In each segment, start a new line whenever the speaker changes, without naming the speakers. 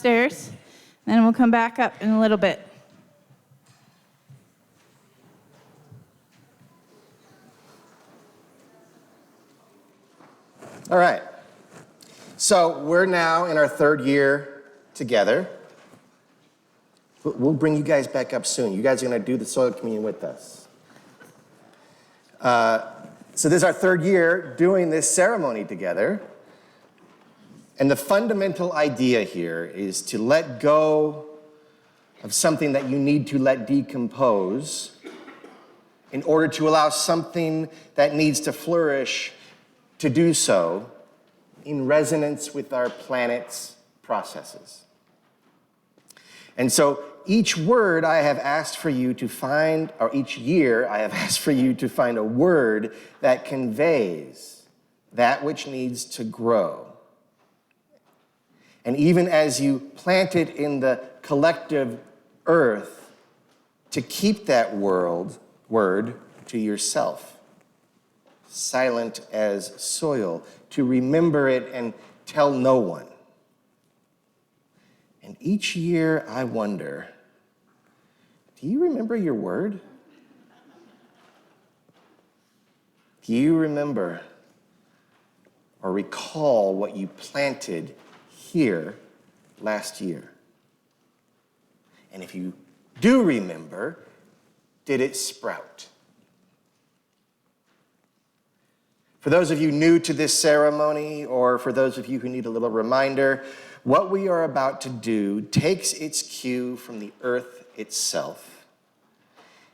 downstairs, and we'll come back up in a little bit.
All right. So we're now in our third year together. We'll bring you guys back up soon. You guys are going to do the soil communion with us. So this is our third year doing this ceremony together. And the fundamental idea here is to let go of something that you need to let decompose in order to allow something that needs to flourish to do so in resonance with our planet's processes. And so each word I have asked for you to find, or each year I have asked for you to find a word that conveys that which needs to grow. And even as you plant it in the collective earth, to keep that word to yourself, silent as soil, to remember it and tell no one. And each year I wonder, do you remember your word? Do you remember or recall what you planted here last year? And if you do remember, did it sprout? For those of you new to this ceremony, or for those of you who need a little reminder, what we are about to do takes its cue from the earth itself.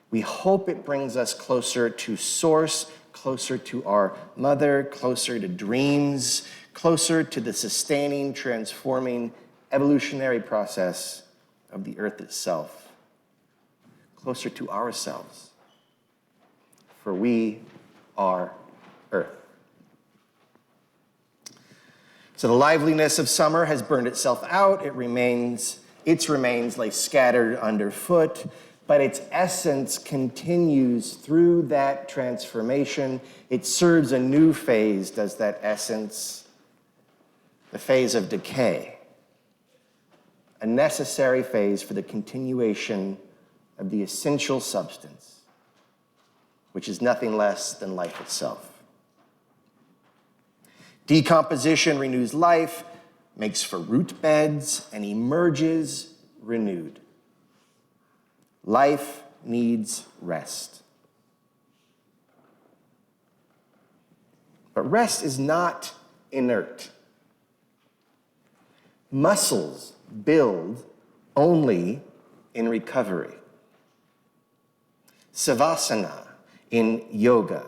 We hope it brings us closer to source, closer to our mother, closer to dreams, closer to the sustaining, transforming, evolutionary process of the earth itself, closer to ourselves. For we are earth. So the liveliness of summer has burned itself out. Its remains lay scattered underfoot, but its essence continues through that transformation. It serves a new phase, does that essence, the phase of decay, a necessary phase for the continuation of the essential substance, which is nothing less than life itself. Decomposition renews life, makes for root beds, and emerges renewed. Life needs rest. But rest is not inert. Muscles build only in recovery. Savasana in yoga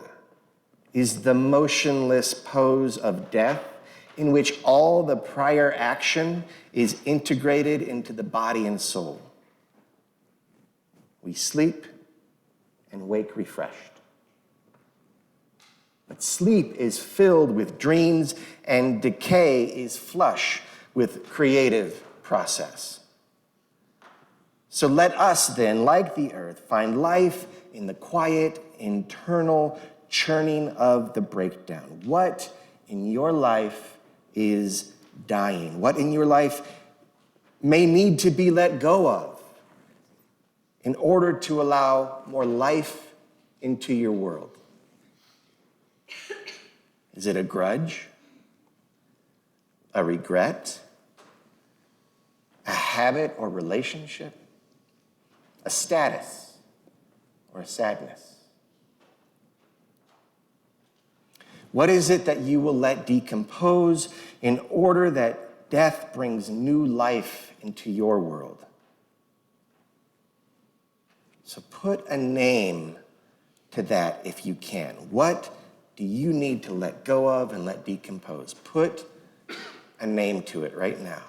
is the motionless pose of death in which all the prior action is integrated into the body and soul. We sleep and wake refreshed. But sleep is filled with dreams, and decay is flush with creative process. So let us then, like the earth, find life in the quiet, internal churning of the breakdown. What in your life is dying? What in your life may need to be let go of in order to allow more life into your world? Is it a grudge? A regret? A habit or relationship? A status or a sadness? What is it that you will let decompose in order that death brings new life into your world? So put a name to that if you can. What do you need to let go of and let decompose? Put a name to it right now.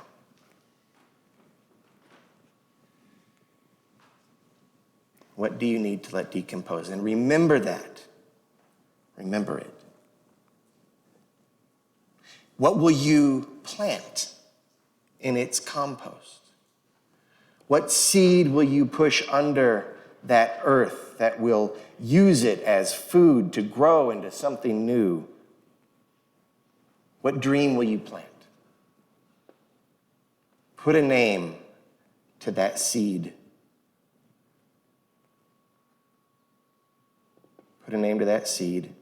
What do you need to let decompose? And remember that. Remember it. What will you plant in its compost? What seed will you push under that earth that will use it as food to grow into something new? What dream will you plant? Put a name to that seed. Put a name to that seed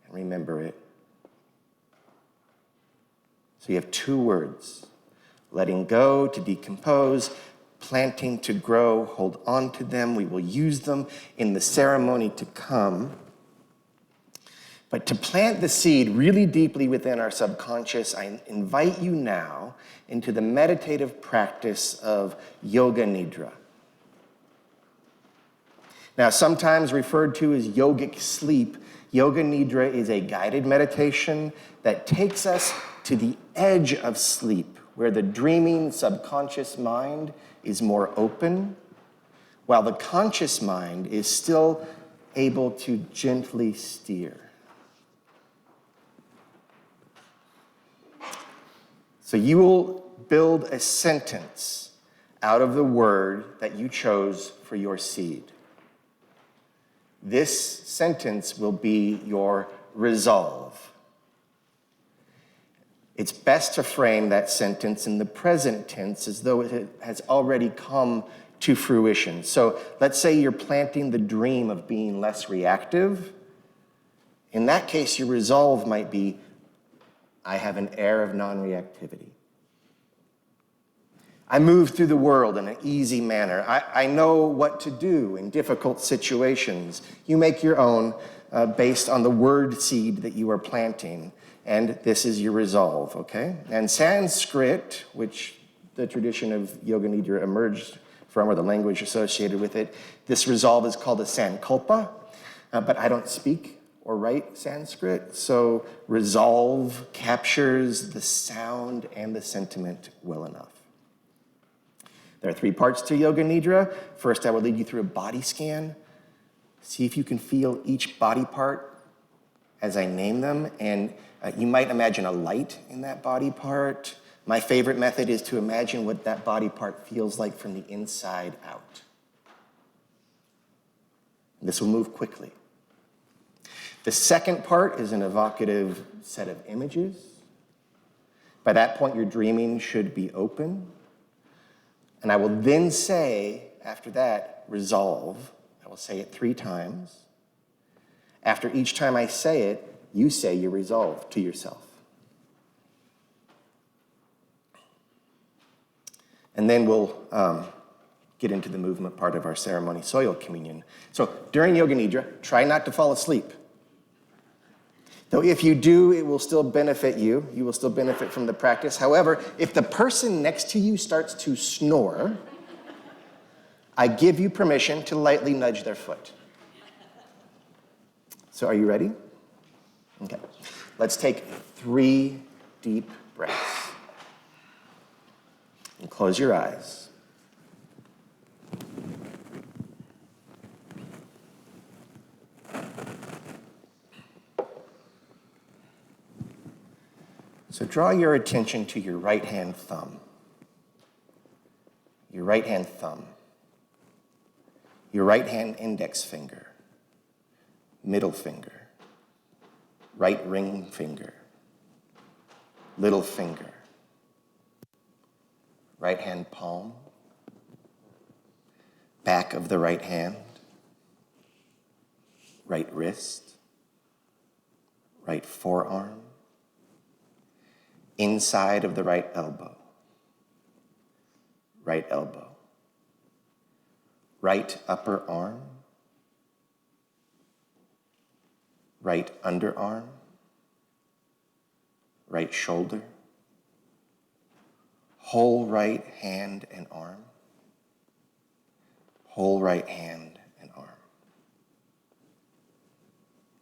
and remember it. So you have two words: letting go to decompose, planting to grow. Hold on to them. We will use them in the ceremony to come. But to plant the seed really deeply within our subconscious, I invite you now into the meditative practice of yoga nidra. Now, sometimes referred to as yogic sleep, yoga nidra is a guided meditation that takes us to the edge of sleep, where the dreaming subconscious mind is more open, while the conscious mind is still able to gently steer. So you will build a sentence out of the word that you chose for your seed. This sentence will be your resolve. It's best to frame that sentence in the present tense as though it has already come to fruition. So let's say you're planting the dream of being less reactive. In that case, your resolve might be, I have an air of non-reactivity. I move through the world in an easy manner. I know what to do in difficult situations. You make your own based on the word seed that you are planting, and this is your resolve, okay? And Sanskrit, which the tradition of Yoga Nidra emerged from, or the language associated with it, this resolve is called a sankalpa, but I don't speak or write Sanskrit, so resolve captures the sound and the sentiment well enough. There are 3 parts to Yoga Nidra. First, I will lead you through a body scan. See if you can feel each body part as I name them, and you might imagine a light in that body part. My favorite method is to imagine what that body part feels like from the inside out. This will move quickly. The second part is an evocative set of images. By that point, your dreaming should be open. And I will then say, after that, resolve. I will say it 3 times. After each time I say it, you say your resolve to yourself. And then we'll get into the movement part of our ceremony, soil communion. So during Yoga Nidra, try not to fall asleep. Though if you do, it will still benefit you. You will still benefit from the practice. However, if the person next to you starts to snore, I give you permission to lightly nudge their foot. So are you ready? Okay. Let's take 3 deep breaths. And close your eyes. So draw your attention to your right hand thumb. Your right hand thumb. Your right hand index finger. Middle finger. Right ring finger. Little finger. Right hand palm. Back of the right hand. Right wrist. Right forearm. Inside of the right elbow. Right elbow. Right upper arm. Right underarm. Right shoulder. Whole right hand and arm. Whole right hand and arm.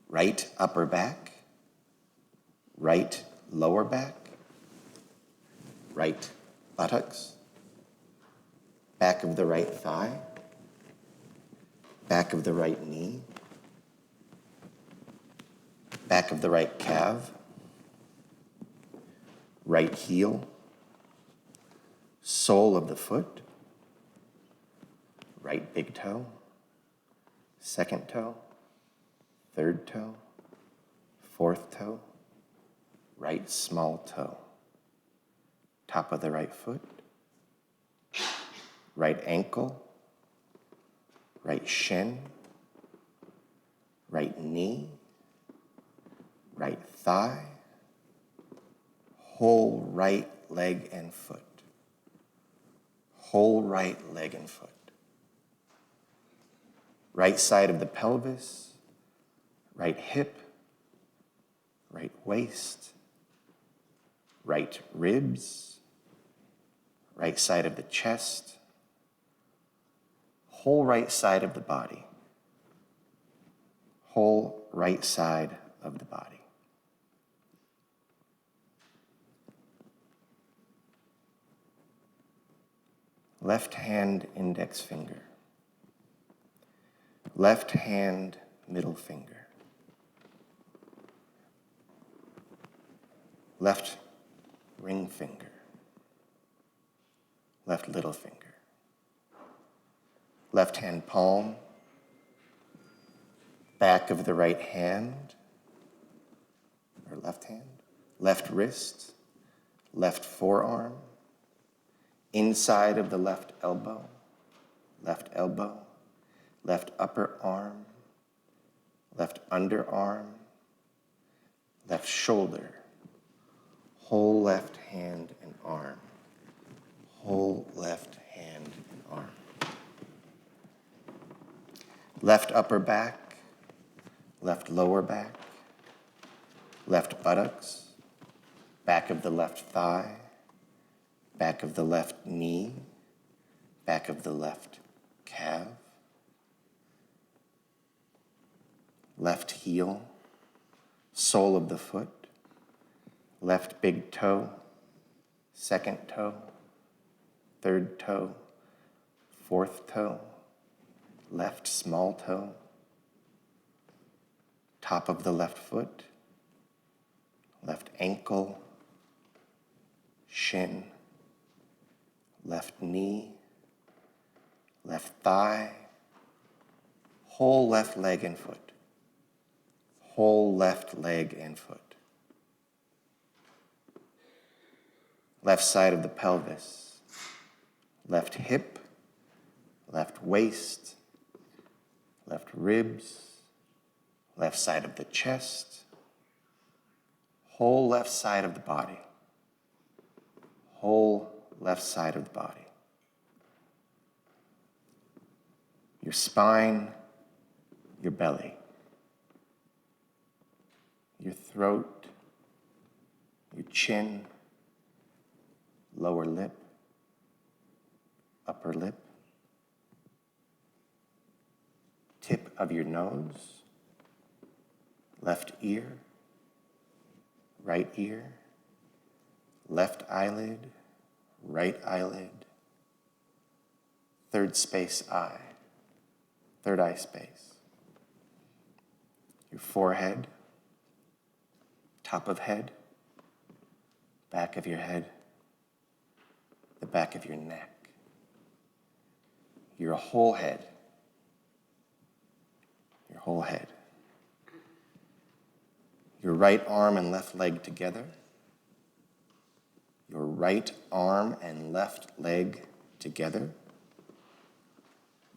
Right upper back. Right lower back. Right buttocks, back of the right thigh, back of the right knee, back of the right calf, right heel, sole of the foot, right big toe, second toe, third toe, fourth toe, right small toe. Top of the right foot, right ankle, right shin, right knee, right thigh, whole right leg and foot, whole right leg and foot, right side of the pelvis, right hip, right waist, right ribs, right side of the chest, whole right side of the body, whole right side of the body. Left hand index finger, left hand middle finger, left ring finger, left little finger, left hand palm, back of the right hand, or left hand, left wrist, left forearm, inside of the left elbow, left upper arm, left underarm, left shoulder, whole left hand and arm, whole left hand and arm. Left upper back, left lower back, left buttocks, back of the left thigh, back of the left knee, back of the left calf, left heel, sole of the foot, left big toe, second toe, third toe, fourth toe, left small toe, top of the left foot, left ankle, shin, left knee, left thigh, whole left leg and foot, whole left leg and foot. Left side of the pelvis, left hip, left waist, left ribs, left side of the chest, whole left side of the body, whole left side of the body. Your spine, your belly, your throat, your chin, lower lip, upper lip, tip of your nose, left ear, right ear, left eyelid, right eyelid, third eye space, your forehead, top of head, back of your head, the back of your neck, your whole head, your right arm and left leg together, your right arm and left leg together,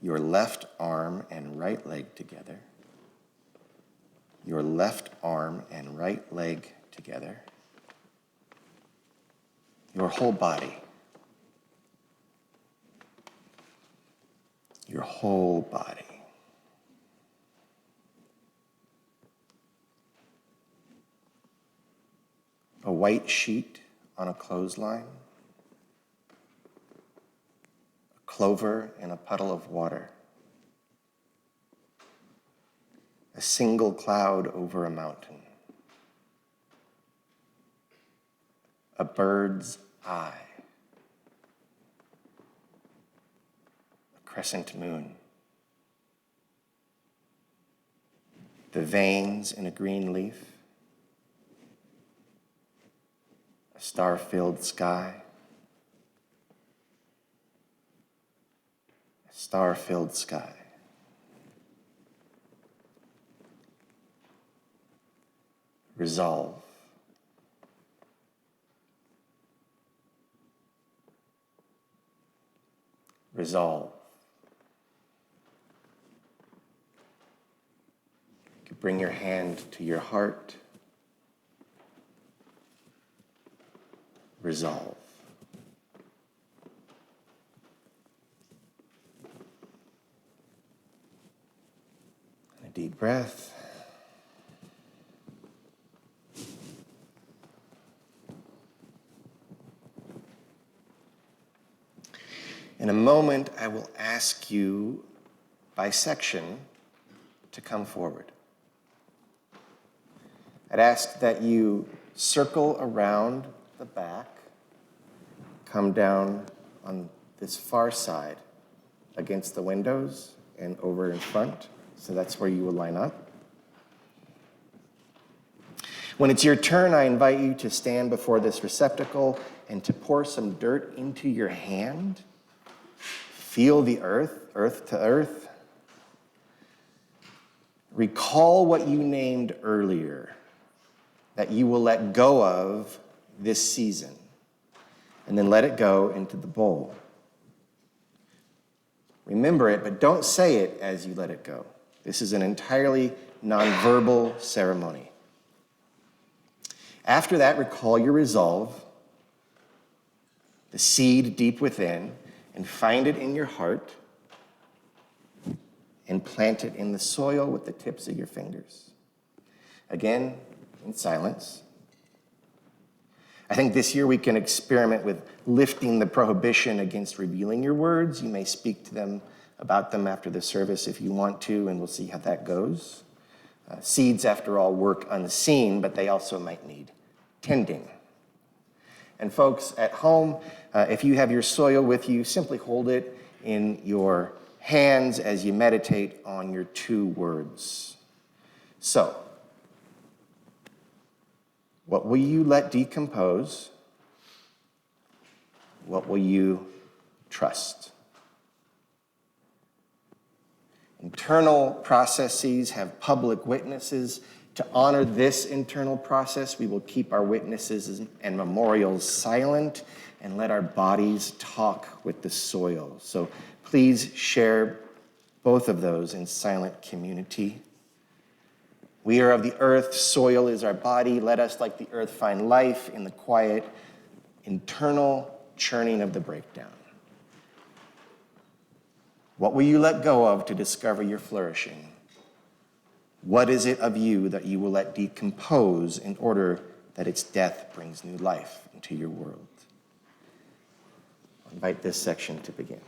your left arm and right leg together, your left arm and right leg together, your whole body, your whole body. A white sheet on a clothesline, a clover in a puddle of water, a single cloud over a mountain, a bird's eye, a crescent moon, the veins in a green leaf, a star-filled sky, a star-filled sky. Resolve. resolve. You could bring your hand to your heart, resolve. And a deep breath. In a moment, I will ask you by section to come forward. I'd ask that you circle around the back, come down on this far side against the windows and over in front. So that's where you will line up. When it's your turn, I invite you to stand before this receptacle and to pour some dirt into your hand. Feel the earth, earth to earth. Recall what you named earlier that you will let go of this season, and then let it go into the bowl. Remember it, but don't say it as you let it go. This is an entirely nonverbal ceremony. After that, recall your resolve, the seed deep within, and find it in your heart and plant it in the soil with the tips of your fingers. Again, in silence. I think this year we can experiment with lifting the prohibition against revealing your words. You may speak to them about them after the service if you want to, and we'll see how that goes. Seeds, after all, work unseen, but they also might need tending. And folks, at home, if you have your soil with you, simply hold it in your hands as you meditate on your 2 words. So, what will you let decompose? What will you trust? Internal processes have public witnesses. To honor this internal process, we will keep our witnesses and memorials silent and let our bodies talk with the soil. So please share both of those in silent community. We are of the earth, soil is our body. Let us, like the earth, find life in the quiet, internal churning of the breakdown. What will you let go of to discover your flourishing? What is it of you that you will let decompose in order that its death brings new life into your world? I invite this section to begin.